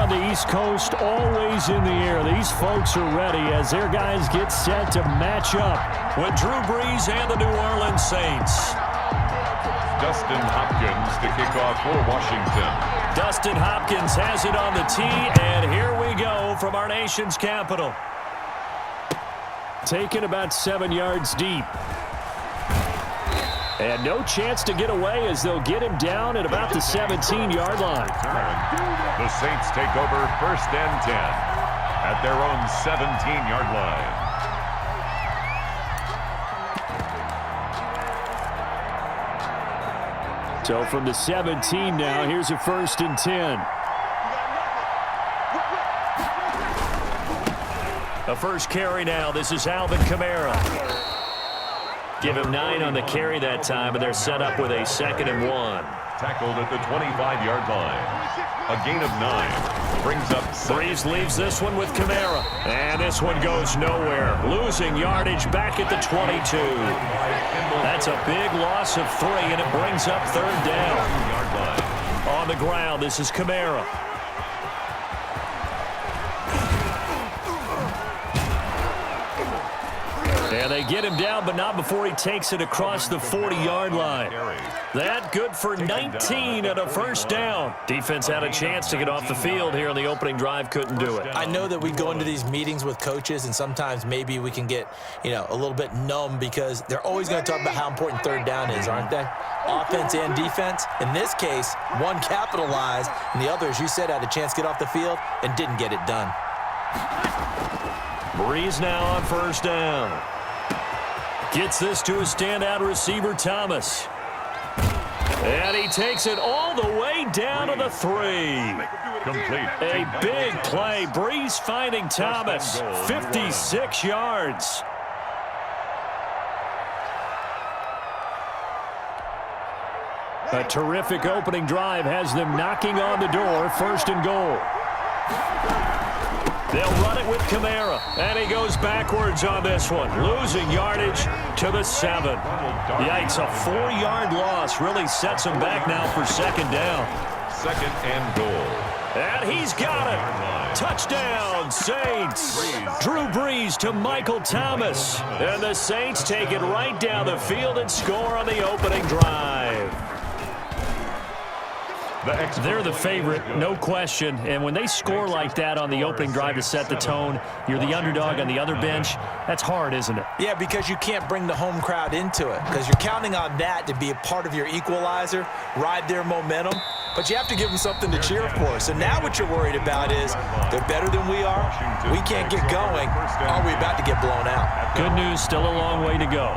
on the East Coast, always in the air. These folks are ready as their guys get set to match up with Drew Brees and the New Orleans Saints. Dustin Hopkins to kick off for Washington. Dustin Hopkins has it on the tee, and here we go from our nation's capital. Taken about 7 yards deep. And no chance to get away as they'll get him down at about the 17-yard line. The Saints take over 1st and 10 at their own 17-yard line. So from the 17 now, here's a 1st and 10. A first carry now. This is Alvin Kamara. Give him 9 on the carry that time, and they're set up with a 2nd and 1. Tackled at the 25-yard line. A gain of 9 brings up Brees leaves this one with Kamara. And this one goes nowhere. Losing yardage back at the 22. That's a big loss of 3, and it brings up 3rd down. On the ground, this is Kamara. And they get him down, but not before he takes it across the 40-yard line. That good for 19 and a 1st down. Defense had a chance to get off the field here on the opening drive, couldn't do it. I know that we go into these meetings with coaches, and sometimes maybe we can get, a little bit numb because they're always going to talk about how important 3rd down is, aren't they? Offense and defense. In this case, one capitalized, and the other, as you said, had a chance to get off the field and didn't get it done. Brees now on 1st down. Gets this to a standout receiver, Thomas. And he takes it all the way down to the 3. Complete. A big play. Brees finding Thomas. 56 yards. A terrific opening drive has them knocking on the door. 1st and goal. They'll run it with Kamara, and he goes backwards on this one, losing yardage to the 7. Yikes, a 4-yard loss really sets him back now for 2nd down. 2nd and goal. And he's got it. Touchdown, Saints. Drew Brees to Michael Thomas. And the Saints take it right down the field and score on the opening drive. They're the favorite, no question. And when they score like that on the opening drive to set the tone, you're the underdog on the other bench. That's hard, isn't it? Yeah, because you can't bring the home crowd into it because you're counting on that to be a part of your equalizer, ride their momentum. But you have to give them something to cheer for. So now what you're worried about is they're better than we are. We can't get going. Are we about to get blown out? Good news, still a long way to go.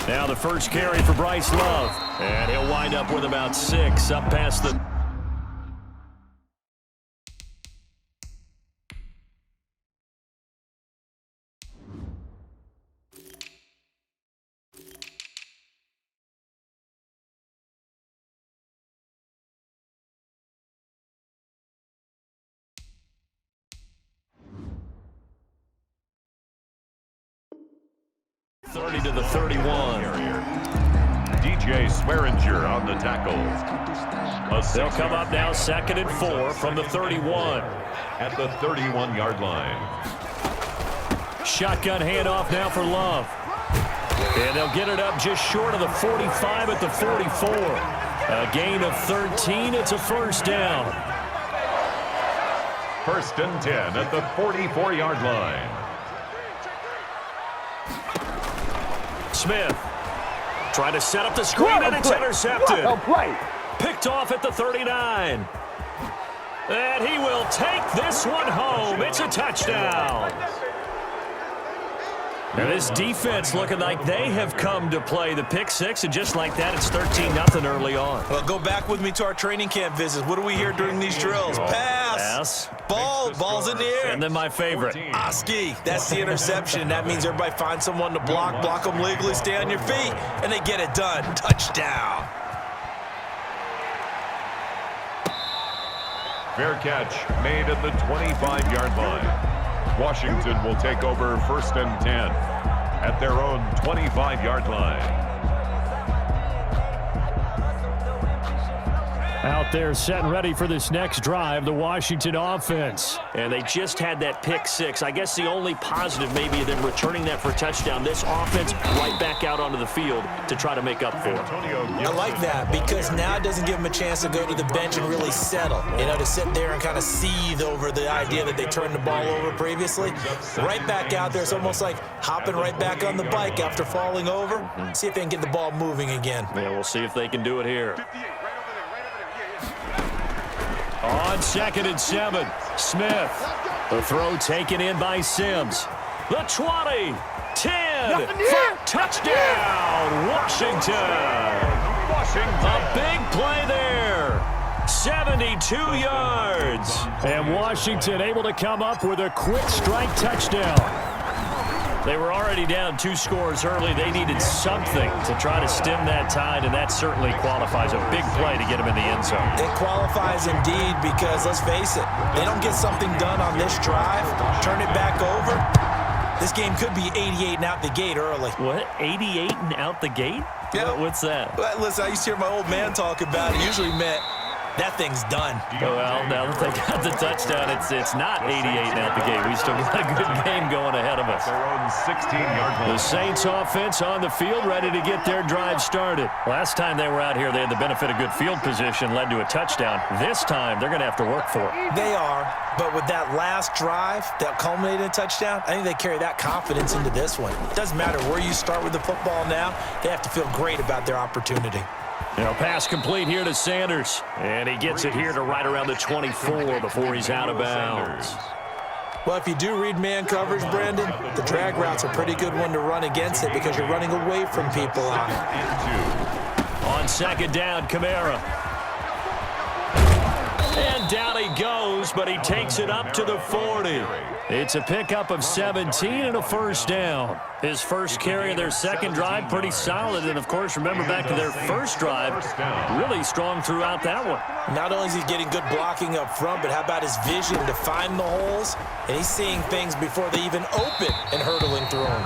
Now the first carry for Bryce Love. And he'll wind up with about 6 up past the... ...30 to the 31. DJ Swearinger on the tackle. They'll come up now 2nd and 4 from the 31. At the 31-yard line. Shotgun handoff now for Love. And they'll get it up just short of the 45 at the 44. A gain of 13. It's a 1st down. 1st and 10 at the 44-yard line. Smith trying to set up the screen, and it's intercepted. Picked off at the 39. And he will take this one home. It's a touchdown. Now this defense looking like they have come to play. The pick 6, and just like that, it's 13-0 early on. Well, go back with me to our training camp visits. What do we hear during these drills? Pass. Ball's in the air. And then my favorite. Oski. That's the interception. That means everybody finds someone to block them legally, stay on your feet, and they get it done. Touchdown. Fair catch made at the 25-yard line. Washington will take over 1st and 10 at their own 25-yard line. Out there set and ready for this next drive, the Washington offense. And they just had that pick six. I guess the only positive maybe them returning that for a touchdown. This offense right back out onto the field to try to make up for it. I like that because now it doesn't give them a chance to go to the bench and really settle. You know, to sit there and kind of seethe over the idea that they turned the ball over previously. Right back out there. It's almost like hopping right back on the bike after falling over. See if they can get the ball moving again. Yeah, we'll see if they can do it here. On 2nd and 7, Smith. The throw taken in by Sims. The 20, 10, touchdown, Washington. A big play there. 72 yards. And Washington able to come up with a quick strike touchdown. They were already down 2 scores early. They needed something to try to stem that tide, and that certainly qualifies. A big play to get them in the end zone. It qualifies indeed because, let's face it, they don't get something done on this drive, turn it back over, this game could be 88 and out the gate early. What? 88 and out the gate? Yeah. What's that? Well, listen, I used to hear my old man talk about it. Usually meant that thing's done. Well, now that they got the touchdown, it's not 88 and out the gate. We still got a good game going ahead of us. Their own 16-yard line. The Saints offense on the field ready to get their drive started. Last time they were out here, they had the benefit of good field position, led to a touchdown. This time, they're going to have to work for it. They are, but with that last drive that culminated in a touchdown, I think they carry that confidence into this one. It doesn't matter where you start with the football now. They have to feel great about their opportunity. Now, pass complete here to Sanders. And he gets it here to right around the 24 before he's out of bounds. Well, if you do read man coverage, Brandon, the drag route's a pretty good one to run against it because you're running away from people on it. On 2nd down, Kamara. And down he goes, but he takes it up to the 40. It's a pickup of 17 and a first down. His first carry of their second drive, pretty solid. And, of course, remember back to their first drive, really strong throughout that one. Not only is he getting good blocking up front, but how about his vision to find the holes? And he's seeing things before they even open and hurtling through them.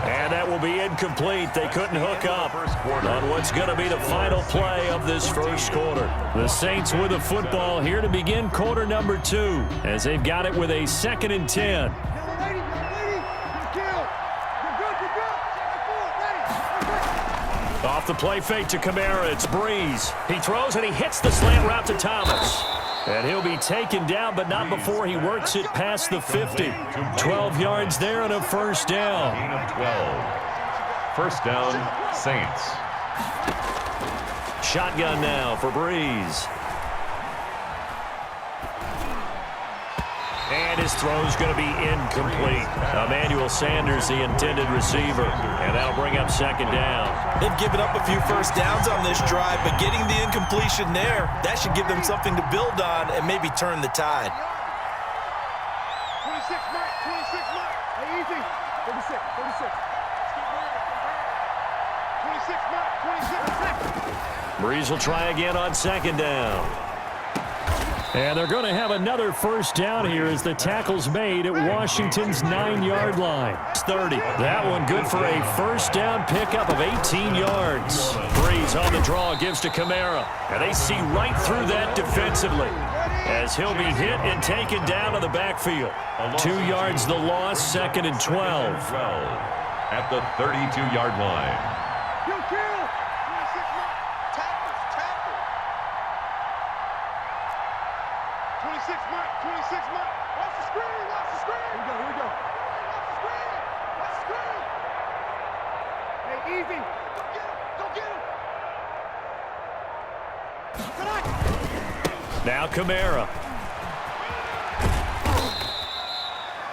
And that will be incomplete. They couldn't hook up on what's going to be the final play of this first quarter. The Saints with the football here to begin quarter number 2 as they've got it with a 2nd and 10. Off the play fake to Kamara, it's Breeze. He throws and he hits the slant route to Thomas. And he'll be taken down, but not before he works it past the 50. 12 yards there and a first down. Gain of 12. First down, Saints. Shotgun now for Breeze. And his throw's going to be incomplete. Emmanuel Sanders, the intended receiver. And that'll bring up 2nd down. They've given up a few first downs on this drive, but getting the incompletion there, that should give them something to build on and maybe turn the tide. 26, Mike. 26, Mike. Hey, easy. 36, 36. 26, Mike. 26, 6. Breeze will try again on 2nd down. And they're going to have another first down here as the tackle's made at Washington's 9-yard line. It's 30. That one good for a first down pickup of 18 yards. Breeze on the draw, gives to Kamara. And they see right through that defensively as he'll be hit and taken down to the backfield. 2 yards the loss, 2nd and 12. At the 32-yard line. Now Kamara.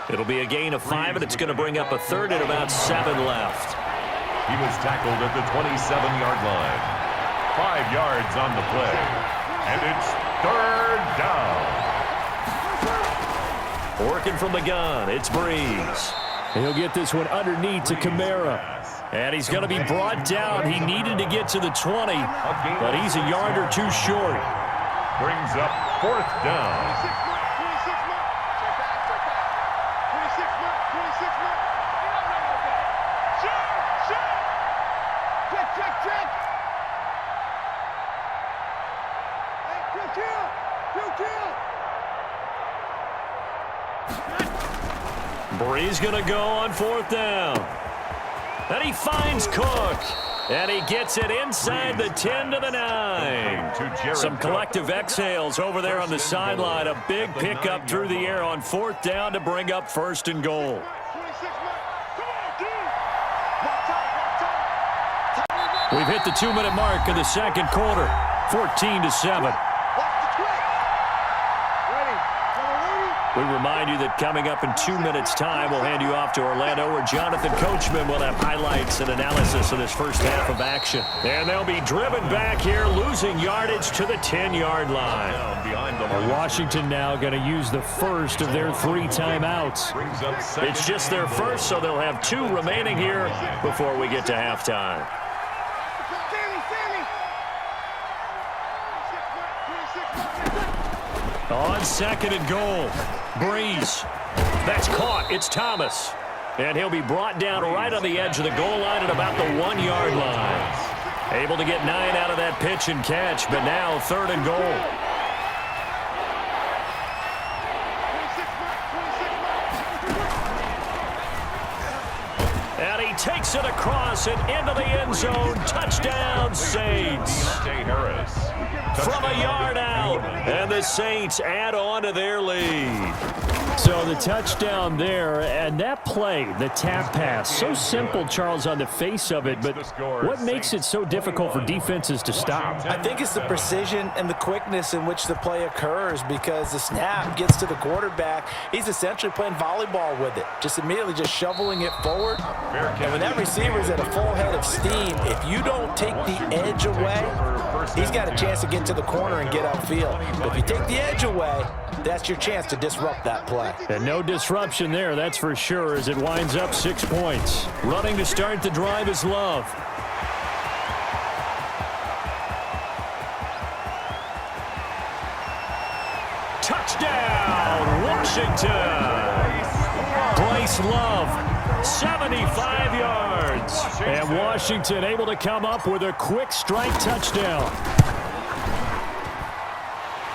It'll be a gain of 5, and it's going to bring up a 3rd and about 7 left. He was tackled at the 27-yard line. 5 yards on the play. And it's 3rd down. Working from the gun, it's Breeze. He'll get this one underneath to Kamara. And he's going to be brought down. He needed to get to the 20, but he's a yard or 2 short. brings up 4th down. 26 mark. Check back. 26 mark. 26 mark. Shoot. Check. Hey, kill. Bree's going to go on 4th down. And he finds Cook. And he gets it inside the 10 to the 9. Some collective exhales over there on the sideline. A big pickup through the air on 4th down to bring up 1st and goal. We've hit the 2-minute mark of the second quarter. 14-7. We remind you that coming up in 2 minutes' time, we'll hand you off to Orlando, where Jonathan Coachman will have highlights and analysis of this first half of action. And they'll be driven back here, losing yardage to the 10-yard line. Washington now going to use the first of their 3 timeouts. It's just their first, so they'll have 2 remaining here before we get to halftime. On 2nd and goal, Breeze. That's caught. It's Thomas. And he'll be brought down right on the edge of the goal line at about the 1-yard line. Able to get 9 out of that pitch and catch, but now 3rd and goal. And he takes it across and into the end zone. Touchdown, Saints. From a yard out, and the Saints add on to their lead. So the touchdown there, and that play, the tap pass, so simple, Charles, on the face of it, but what makes it so difficult for defenses to stop? I think it's the precision and the quickness in which the play occurs, because the snap gets to the quarterback. He's essentially playing volleyball with it, just immediately just shoveling it forward. And when that receiver's at a full head of steam, if you don't take the edge away, he's got a chance to get to the corner and get upfield. But if you take the edge away, that's your chance to disrupt that play. And no disruption there, that's for sure, as it winds up 6 points. Running to start the drive is Love. Touchdown, Washington. Bryce Love, 75 yards. And Washington able to come up with a quick strike touchdown.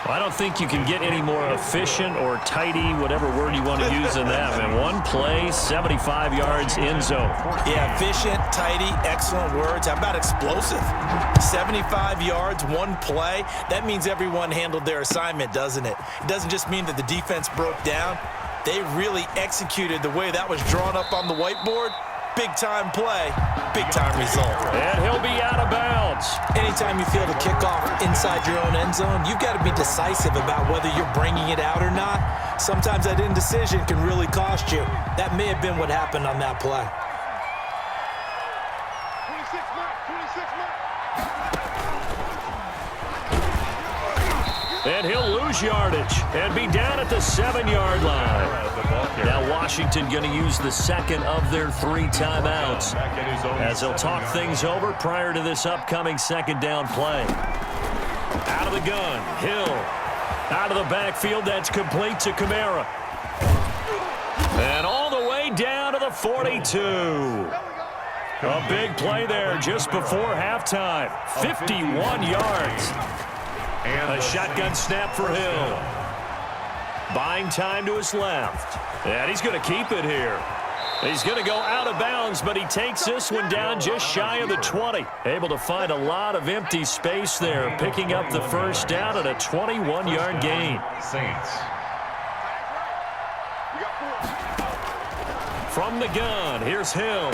I don't think you can get any more efficient or tidy, whatever word you want to use in that. And one play, 75 yards, end zone. Yeah, efficient, tidy, excellent words. How about explosive? 75 yards, one play. That means everyone handled their assignment, doesn't it? It doesn't just mean that the defense broke down. They really executed the way that was drawn up on the whiteboard. Big-time play, big-time result. And he'll be out of bounds. Anytime you feel the kickoff inside your own end zone, you've got to be decisive about whether you're bringing it out or not. Sometimes that indecision can really cost you. That may have been what happened on that play. 26 mark. And he'll lose yardage and be down at the 7-yard line. Now Washington going to use the second of their 3 timeouts as they'll talk things over prior to this upcoming 2nd down play. Out of the gun, Hill. Out of the backfield, that's complete to Kamara. And all the way down to the 42. A big play there just before halftime. 51 yards. A shotgun snap for Hill. Buying time to his left. And he's going to keep it here. He's going to go out of bounds, but he takes this one down just shy of the 20. Able to find a lot of empty space there, picking up the first down at a 21-yard gain. Saints. From the gun, here's Hill.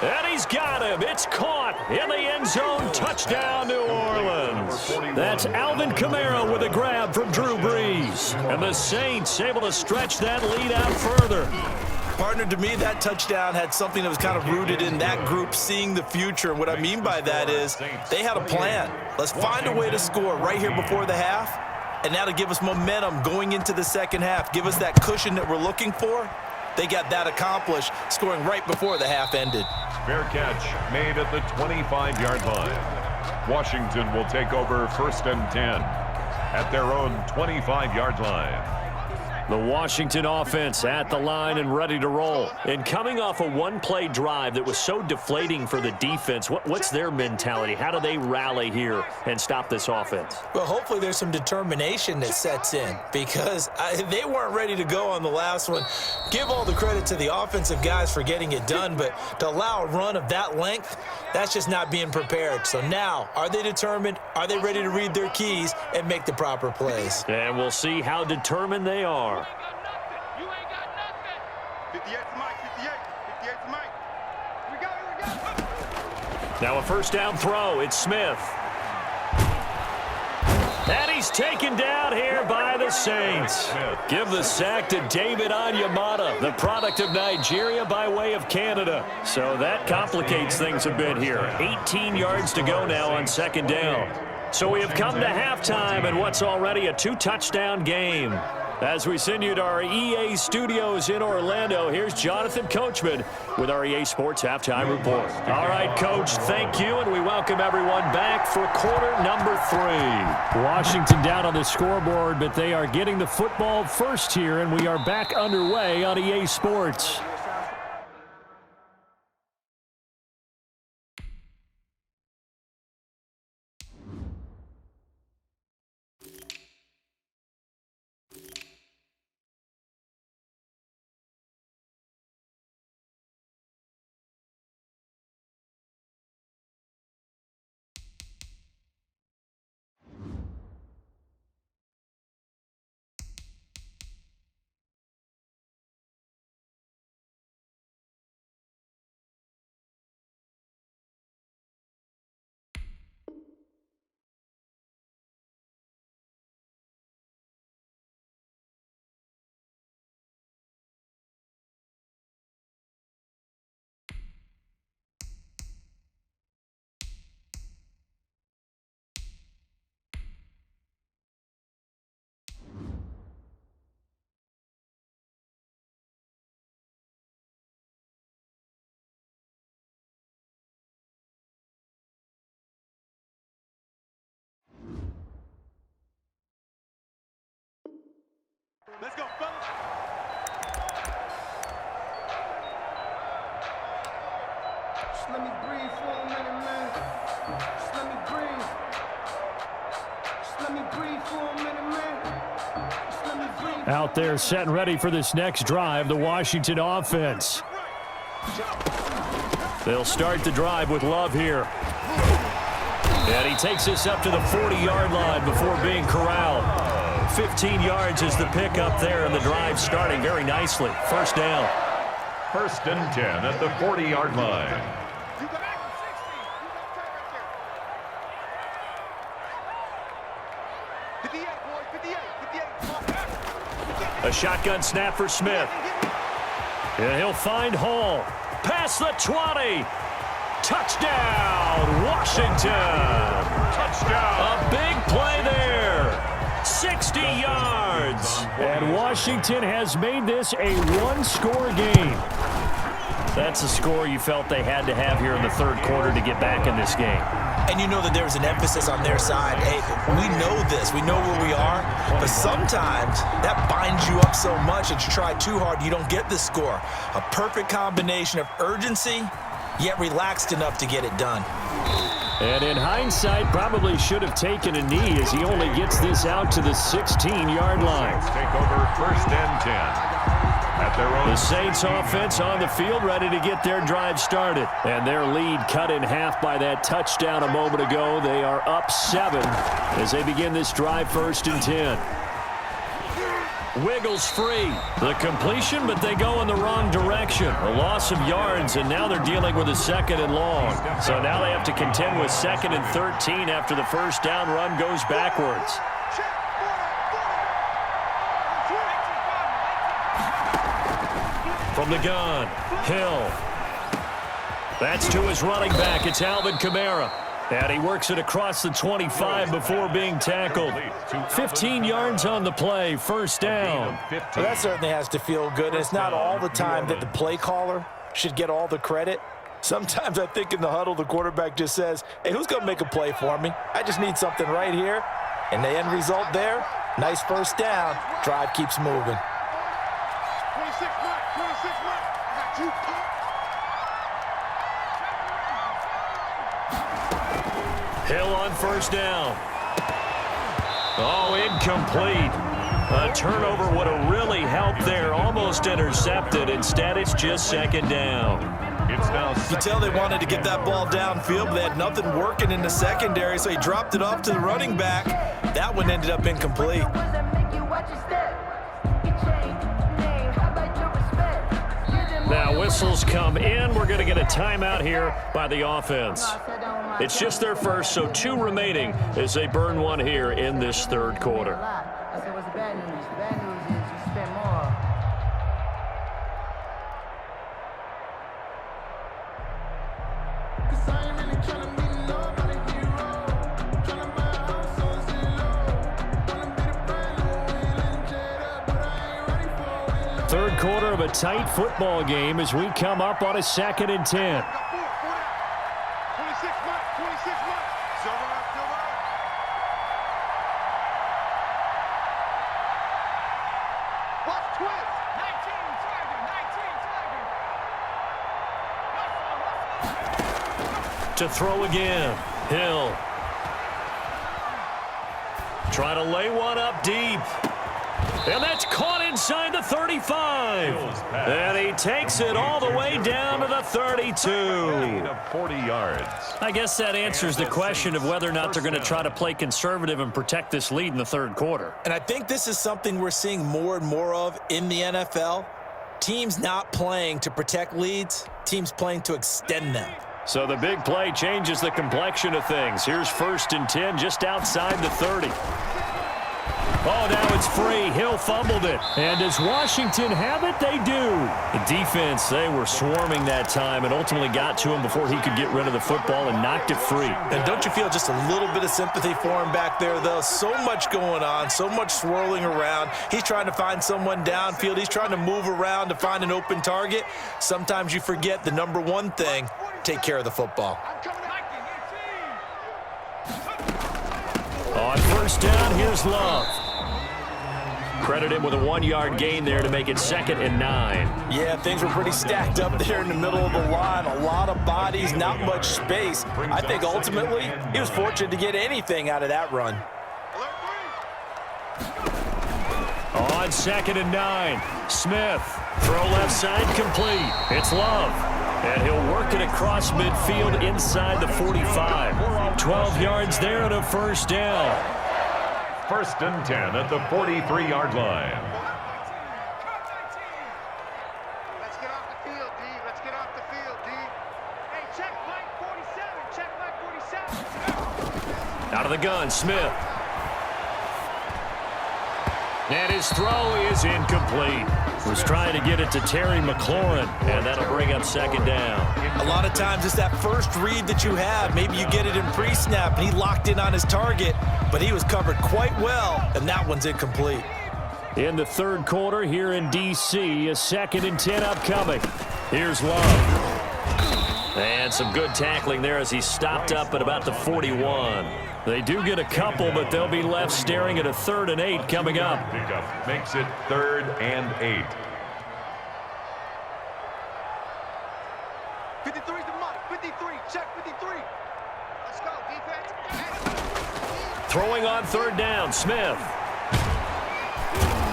And he's got him. It's caught in the end zone. Touchdown, New Orleans. That's Alvin Kamara with a grab from Drew Brees. And the Saints able to stretch that lead out further. Partner, to me, that touchdown had something that was kind of rooted in that group seeing the future. And what I mean by that is they had a plan. Let's find a way to score right here before the half. And now to give us momentum going into the second half, give us that cushion that we're looking for. They got that accomplished, scoring right before the half ended. Fair catch made at the 25-yard line. Washington will take over 1st and 10. at their own 25-yard line. The Washington offense at the line and ready to roll. And coming off a one-play drive that was so deflating for the defense, what's their mentality? How do they rally here and stop this offense? Well, hopefully there's some determination that sets in because they weren't ready to go on the last one. Give all the credit to the offensive guys for getting it done, but to allow a run of that length, that's just not being prepared. So now, are they determined? Are they ready to read their keys and make the proper plays? And we'll see how determined they are. 58 to Mike, 58 to Mike. We got it. Now a first down throw. It's Smith. And he's taken down here by the Saints. Give the sack to David Onyemata, the product of Nigeria by way of Canada. So that complicates things a bit here. 18 yards to go now on second down. So we have come to halftime in what's already a two-touchdown game. As we send you to our EA studios in Orlando, here's Jonathan Coachman with our EA Sports Halftime Report. All right, Coach, thank you, and we welcome everyone back for quarter number 3. Washington down on the scoreboard, but they are getting the football first here, and we are back underway on EA Sports. Let's go, fellas. Just let me breathe for a minute, man. Just let me breathe. Just let me breathe for a minute, man. Just let me breathe. Out there set and ready for this next drive, the Washington offense. They'll start the drive with Love here. And he takes us up to the 40-yard line before being corralled. 15 yards is the pickup there, and the drive starting very nicely. First down. First and 10 at the 40-yard line. You got 60. You got 58, boys. 58. A shotgun snap for Smith. And he'll find Hall. Past the 20. Touchdown, Washington. Touchdown. A big play there. 60 yards. And Washington has made this a one-score game. That's a score you felt they had to have here in the third quarter to get back in this game. And you know that there was an emphasis on their side. Hey, we know this. We know where we are. But sometimes that binds you up so much that you try too hard, you don't get the score. A perfect combination of urgency, yet relaxed enough to get it done. And in hindsight, probably should have taken a knee as he only gets this out to the 16-yard line. Take over first and 10 at their own. The Saints offense on the field ready to get their drive started. And their lead cut in half by that touchdown a moment ago. They are up 7 as they begin this drive first and 10. Wiggles free. The completion, but they go in the wrong direction. A loss of yards, and now they're dealing with a second and long. So now they have to contend with second and 13 after the first down run goes backwards. From the gun, Hill. That's to his running back. It's Alvin Kamara. And he works it across the 25 before being tackled. 15 yards on the play, first down. Well, that certainly has to feel good. And it's not all the time that the play caller should get all the credit. Sometimes I think in the huddle, the quarterback just says, hey, who's going to make a play for me? I just need something right here. And the end result there, nice first down. Drive keeps moving. 26 Mike, 26 Mike. I got you. Hill on first down. Oh, incomplete. A turnover would have really helped there. Almost intercepted. Instead, it's just second down. It's now You second tell they down. wanted to get that ball downfield, but they had nothing working in the secondary, so he dropped it off to the running back. That one ended up incomplete. Now whistles come in. We're going to get a timeout here by the offense. It's just their first, so 2 remaining as they burn one here in this third quarter. I said, what's the bad news? The bad news is you spent more. Cause I ain't really tryna be nobody hero. Tryna buy a house on zero. Wanna be the brand new Wheeling Jada, but I ain't ready for it. Third quarter of a tight football game as we come up on a 2nd and 10. Got 4 out. 26 Mike, 26 Mike. Silver up, silver up. Watch twist. 19 target. To throw again. Hill. Try to lay one up deep. And that's caught inside the 35. And he takes it all the way down to the 32. Gain of 40 yards. I guess that answers the question of whether or not they're going to try to play conservative and protect this lead in the third quarter. And I think this is something we're seeing more and more of in the NFL. Teams not playing to protect leads, teams playing to extend them. So the big play changes the complexion of things. Here's 1st and 10 just outside the 30. Oh, now it's free. Hill fumbled it. And does Washington have it? They do. The defense, they were swarming that time and ultimately got to him before he could get rid of the football and knocked it free. And don't you feel just a little bit of sympathy for him back there, though? So much going on, so much swirling around. He's trying to find someone downfield. He's trying to move around to find an open target. Sometimes you forget the number one thing, take care of the football. On first down, here's Love. Credit him with a 1-yard gain there to make it 2nd and 9. Yeah, things were pretty stacked up there in the middle of the line. A lot of bodies, not much space. I think ultimately he was fortunate to get anything out of that run. On 2nd and 9, Smith. Throw left side complete. It's Love. And he'll work it across midfield inside the 45. 12 yards there and a first down. 1st and 10 at the 43-yard line. Let's get off the field, D. Let's get off the field, D. Hey, check Mike 47. Check Mike 47. Out of the gun, Smith. And his throw is incomplete. Was trying to get it to Terry McLaurin, and that'll bring up 2nd down. A lot of times it's that first read that you have. Maybe you get it in pre-snap, and he locked in on his target, but he was covered quite well, and that one's incomplete. In the third quarter here in D.C., a 2nd and 10 upcoming. Here's Love. And some good tackling there as he stopped up at about the 41. They do get a couple, but they'll be left staring at a 3rd and 8 coming up. Pickup makes it 3rd and 8. 53 to Mike. 53. Check 53. Let's go, defense. Throwing on 3rd down, Smith.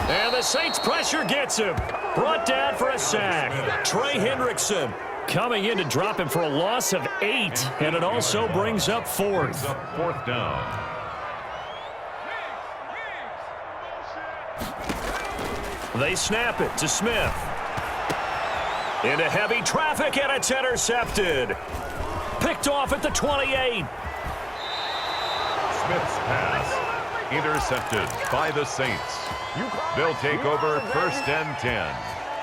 And the Saints pressure gets him. Brought down for a sack. Trey Hendrickson Coming in to drop him for a loss of 8, and it also brings up 4th. 4th down. They snap it to Smith. Into heavy traffic, and it's intercepted. Picked off at the 28. Smith's pass intercepted by the Saints. They'll take over 1st and 10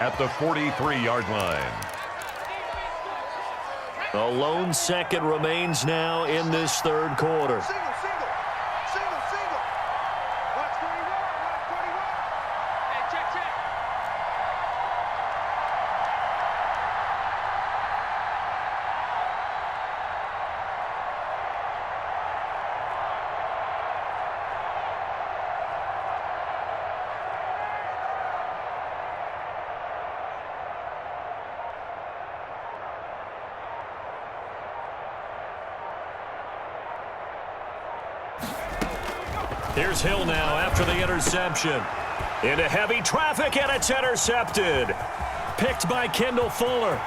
at the 43-yard line. A lone second remains now in this third quarter. Single. Watch 41. Hey, check. Here's Hill now after the interception. Into heavy traffic, and it's intercepted. Picked by Kendall Fuller.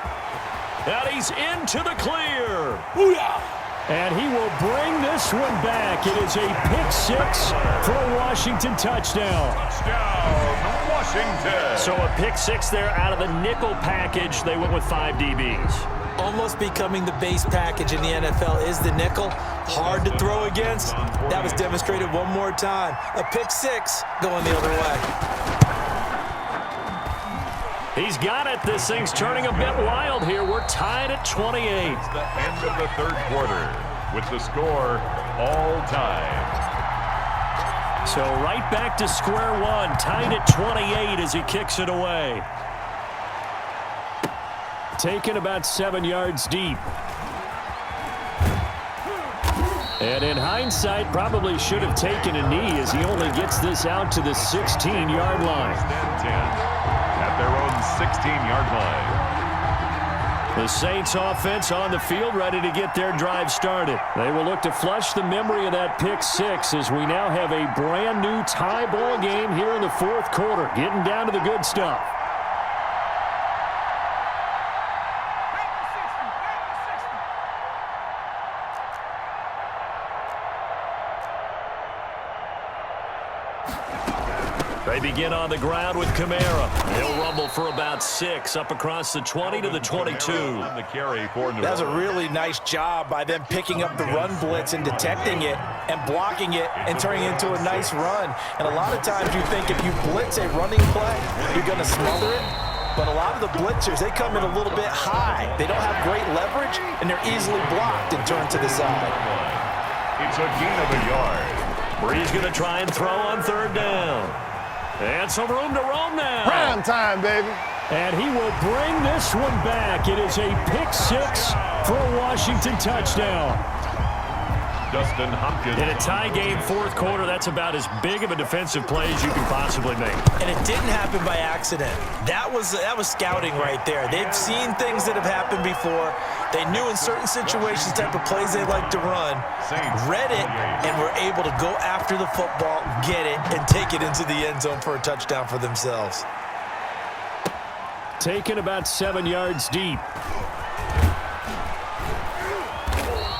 And he's into the clear. Booyah! And he will bring this one back. It is a pick six for a Washington touchdown. Touchdown, Washington. So a pick six there out of the nickel package. They went with 5 DBs. Almost becoming the base package in the NFL is the nickel. Hard to throw against. That was demonstrated one more time. A pick six going the other way. He's got it. This thing's turning a bit wild here. We're tied at 28. It's the end of the third quarter with the score all time. So right back to square one, tied at 28 as he kicks it away. Taken about 7 yards deep. And in hindsight, probably should have taken a knee as he only gets this out to the 16-yard line. First and 10 at their own 16-yard line. The Saints offense on the field, ready to get their drive started. They will look to flush the memory of that pick six as we now have a brand new tie ball game here in the fourth quarter, getting down to the good stuff. They begin on the ground with Kamara. He'll rumble for about 6 up across the 20 to the 22. On the carry for New That's a Orleans. really nice job by them picking up the run blitz and detecting it and blocking it and turning it into a nice run. And a lot of times you think if you blitz a running play, you're going to smother it. But a lot of the blitzers, they come in a little bit high. They don't have great leverage, and they're easily blocked and turned to the side. It's a gain of a yard. Bree's going to try and throw on third down. And some room to roam now. Prime time, baby. And he will bring this one back. It is a pick six for a Washington touchdown. Dustin Hopkins. In a tie game fourth quarter, that's about as big of a defensive play as you can possibly make. And it didn't happen by accident. That was scouting right there. They've seen things that have happened before. They knew in certain situations type of plays they like to run, read it, and were able to go after the football, get it, and take it into the end zone for a touchdown for themselves. Taken about 7 yards deep.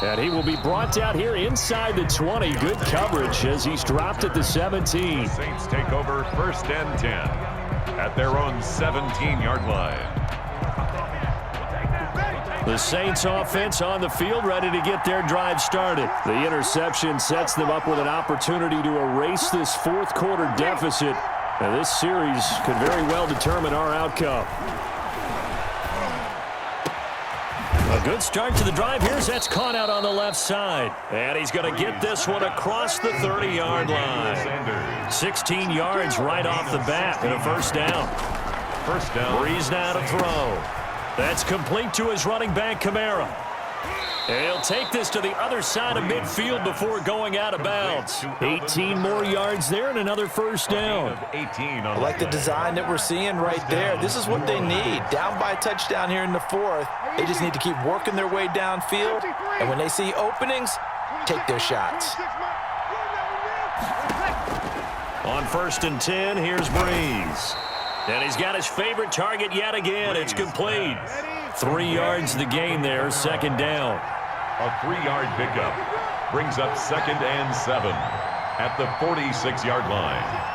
And he will be brought down here inside the 20. Good coverage as he's dropped at the 17. Saints take over first and 10 at their own 17-yard line. The Saints offense on the field, ready to get their drive started. The interception sets them up with an opportunity to erase this fourth quarter deficit. And this series could very well determine our outcome. A good start to the drive here. That's caught out on the left side. And he's going to get this one across the 30-yard line. 16 yards right off the bat and a first down. First down. Breeze now to throw. That's complete to his running back, Kamara. And he'll take this to the other side of midfield before going out of bounds. 18 more yards there and another first down. 18 I like the design that we're seeing right there. This is what they need. Down by a touchdown here in the fourth. They just need to keep working their way downfield. And when they see openings, take their shots. On first and 10, here's Breeze. And he's got his favorite target yet again. It's complete. 3 yards the gain there, second down. A 3-yard pickup brings up second and 7 at the 46-yard line.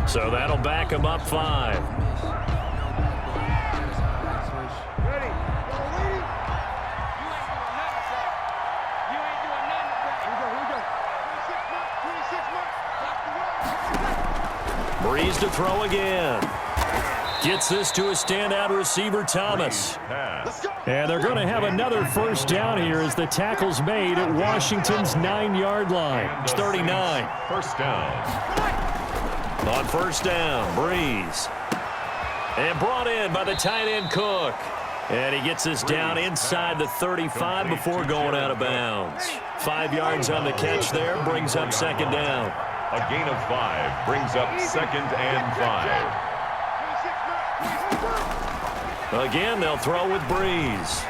So that'll back him up 5. Breeze to throw again. Gets this to a standout receiver, Thomas. And they're going to have another first down here as the tackle's made at Washington's 9-yard line. It's 39. First down. On first down, Breeze. And brought in by the tight end, Cook. And he gets us down inside the 35 before going out of bounds. 5 yards on the catch there, brings up second down. A gain of 5 brings up second and 5. Again, they'll throw with Breeze.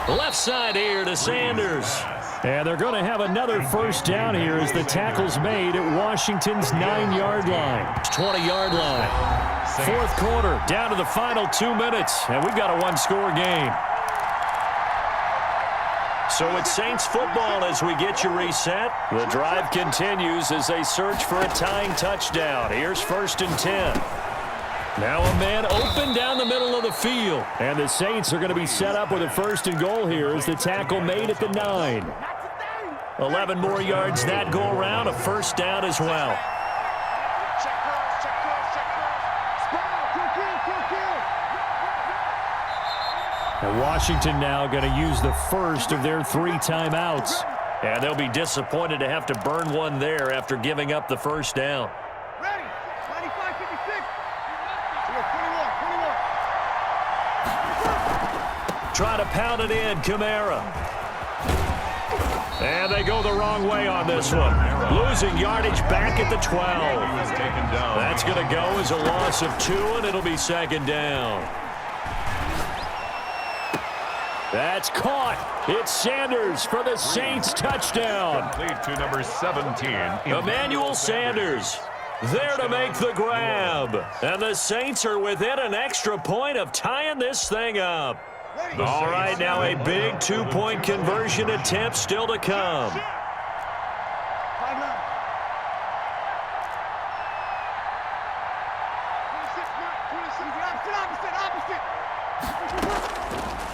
Left side here to Sanders. And they're going to have another first down here as the tackle's made at Washington's 9-yard line. 20-yard line. Fourth quarter, down to the final 2 minutes, and we've got a one-score game. So it's Saints football as we get you reset. The drive continues as they search for a tying touchdown. Here's first and 10. Now a man open down the middle of the field. And the Saints are going to be set up with a first and goal here as the tackle made at the 9. 11 more yards that go around, a first down as well. And Washington now going to use the first of their 3 timeouts. And they'll be disappointed to have to burn one there after giving up the first down. Ready. 95-56. 21. Try to pound it in, Kamara. And they go the wrong way on this one. Losing yardage back at the 12. That's going to go as a loss of 2, and it'll be second down. That's caught. It's Sanders for the Saints touchdown. Complete to number 17. Emmanuel Sanders there to make the grab. And the Saints are within an extra point of tying this thing up. All right, now a big 2-point conversion attempt still to come.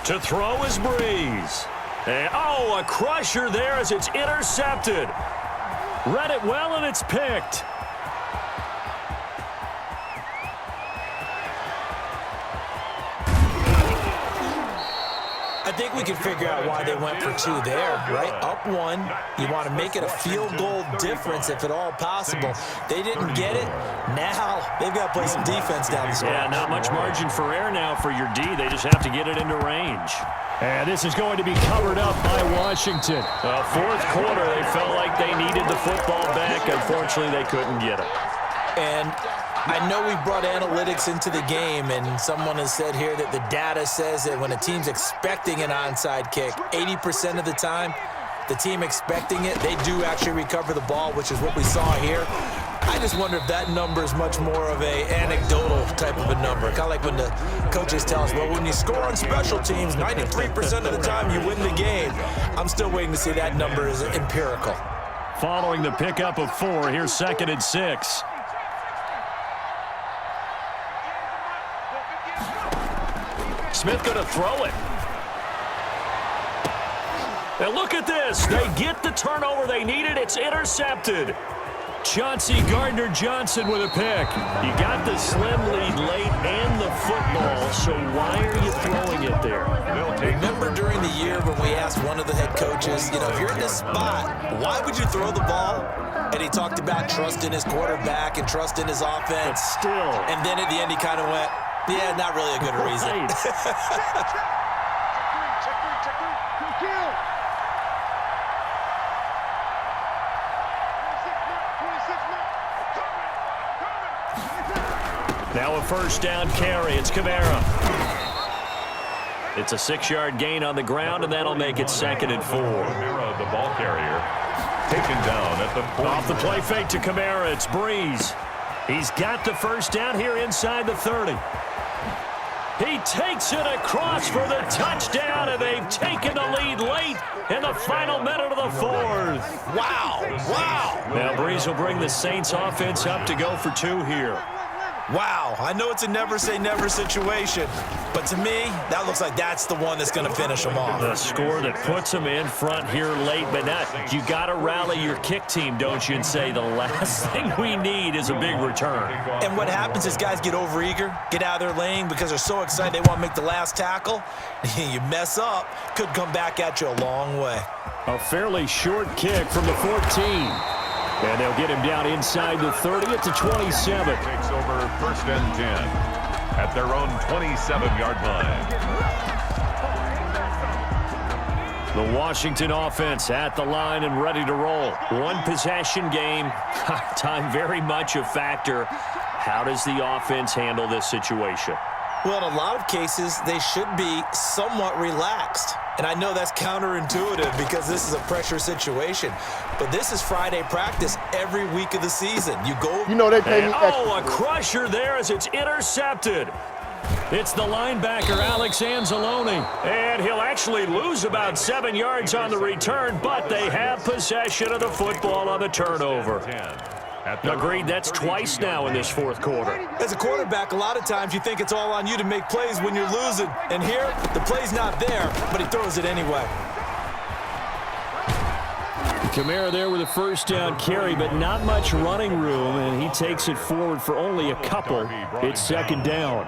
To throw is Breeze. And, a crusher there as it's intercepted. Read it well, and it's picked. I think we can figure out why they went for 2 there, right? Up 1. You want to make it a field goal difference if at all possible. They didn't get it. Now they've got to play some defense down the stretch. Yeah, not much margin for error now for your D. They just have to get it into range. And this is going to be covered up by Washington. Fourth quarter, they felt like they needed the football back. Unfortunately, they couldn't get it. And I know we brought analytics into the game, and someone has said here that the data says that when a team's expecting an onside kick, 80% of the time, the team expecting it, they do actually recover the ball, which is what we saw here. I just wonder if that number is much more of a anecdotal type of a number. Kind of like when the coaches tell us, well, when you score on special teams, 93% of the time you win the game. I'm still waiting to see that number is empirical. Following the pickup of 4, here's second and 6. Smith going to throw it. And look at this. They get the turnover they needed. It's intercepted. Chauncey Gardner-Johnson with a pick. You got the slim lead late and the football, so why are you throwing it there? Remember during the year when we asked one of the head coaches, if you're in this spot, why would you throw the ball? And he talked about trust in his quarterback and trust in his offense. But still. And then at the end he kind of went, yeah, not really a good reason. Right. Now a first down carry. It's Kamara. It's a 6-yard gain on the ground, and that'll make it second and 4. Kamara, the ball carrier, taken down at the point. Off the play fake to Kamara. It's Breeze. He's got the first down here inside the 30. He takes it across for the touchdown, and they've taken the lead late in the final minute of the 4th. Wow. Now Breeze will bring the Saints offense up to go for 2 here. Wow, I know it's a never say never situation, but to me, that looks like that's the one that's going to finish them off. The score that puts them in front here late, but now you got to rally your kick team, don't you, and say the last thing we need is a big return. And what happens is guys get overeager, get out of their lane because they're so excited they want to make the last tackle. You mess up, could come back at you a long way. A fairly short kick from the 14. And they'll get him down inside the 30 at the 27. Takes over 1st and 10 at their own 27-yard line. The Washington offense at the line and ready to roll. One possession game, time very much a factor. How does the offense handle this situation? Well, in a lot of cases, they should be somewhat relaxed. And I know that's counterintuitive because this is a pressure situation. But this is Friday practice every week of the season. You go. You know they pay me extra. Oh, a crusher there as it's intercepted. It's the linebacker, Alex Anzalone. And he'll actually lose about 7 yards on the return, but they have possession of the football on the turnover. Agreed, that's twice now in this fourth quarter. As a quarterback, a lot of times you think it's all on you to make plays when you're losing. And here, the play's not there, but he throws it anyway. Kamara there with a first down carry, but not much running room, and he takes it forward for only a couple. It's 2nd down.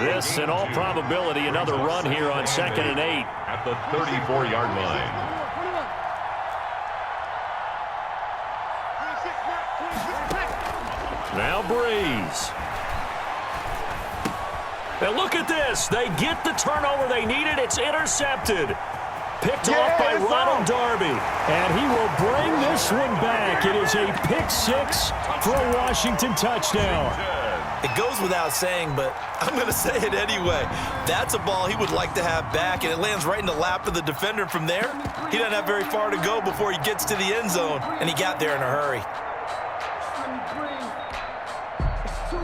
This, in all probability, another run here on 2nd and 8. At the 34-yard line. Now Breeze. And look at this. They get the turnover they needed. It's intercepted. Picked off by Ronald Darby. And he will bring this one back. It is a pick 6 for a Washington touchdown. It goes without saying, but I'm going to say it anyway. That's a ball he would like to have back, and it lands right in the lap of the defender from there. He doesn't have very far to go before he gets to the end zone, and he got there in a hurry.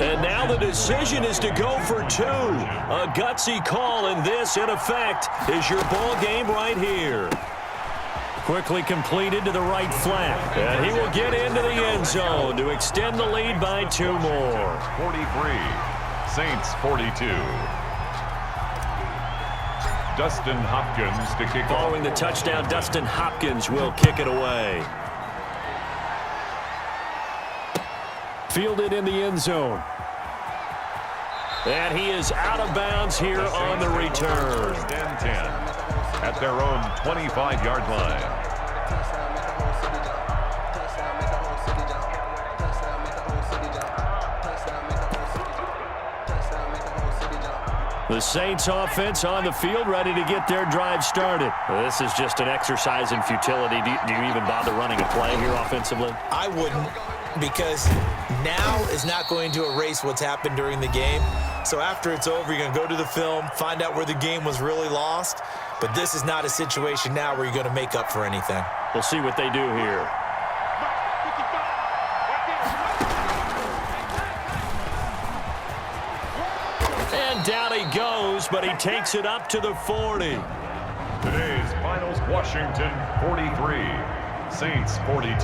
And now the decision is to go for 2. A gutsy call, and this, in effect, is your ball game right here. Quickly completed to the right flat. And he will get into the end zone to extend the lead by 2 more. 43, Saints 42. Dustin Hopkins to kick off. Following the touchdown, Dustin Hopkins will kick it away. Fielded in the end zone. And he is out of bounds here on the return. 1st and 10 at their own 25-yard line. The Saints offense on the field, ready to get their drive started. This is just an exercise in futility. Do you even bother running a play here offensively? I wouldn't, because now is not going to erase what's happened during the game. So after it's over, you're going to go to the film, find out where the game was really lost. But this is not a situation now where you're going to make up for anything. We'll see what they do here. And down he goes, but he takes it up to the 40. Today's finals, Washington 43, Saints 42.